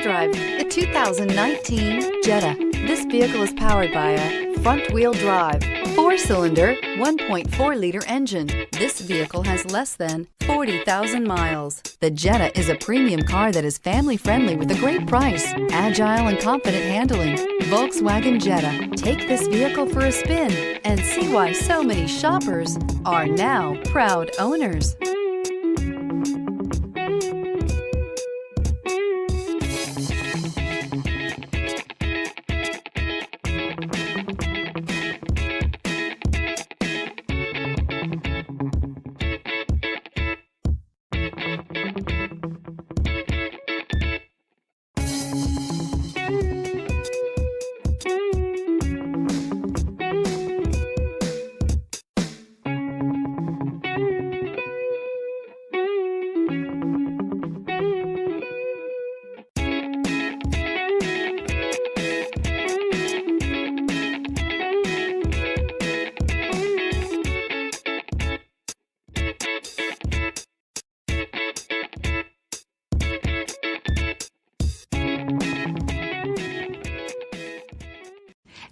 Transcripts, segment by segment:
drive the 2019 Jetta. This vehicle is powered by a front-wheel drive, 4-cylinder, 1.4-liter engine. This vehicle has less than 40,000 miles. The Jetta is a premium car that is family-friendly with a great price, agile and confident handling. Volkswagen Jetta. Take this vehicle for a spin and see why so many shoppers are now proud owners.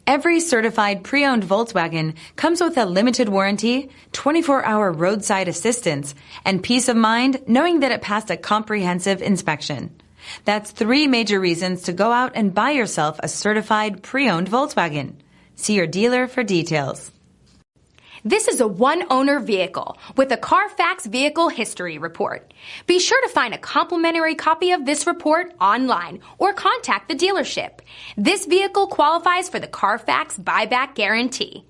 Every certified pre-owned Volkswagen comes with a limited warranty, 24-hour roadside assistance, and peace of mind knowing that it passed a comprehensive inspection. That's 3 major reasons to go out and buy yourself a certified pre-owned Volkswagen. See your dealer for details. This is a one-owner vehicle with a Carfax Vehicle History Report. Be sure to find a complimentary copy of this report online or contact the dealership. This vehicle qualifies for the Carfax Buyback Guarantee.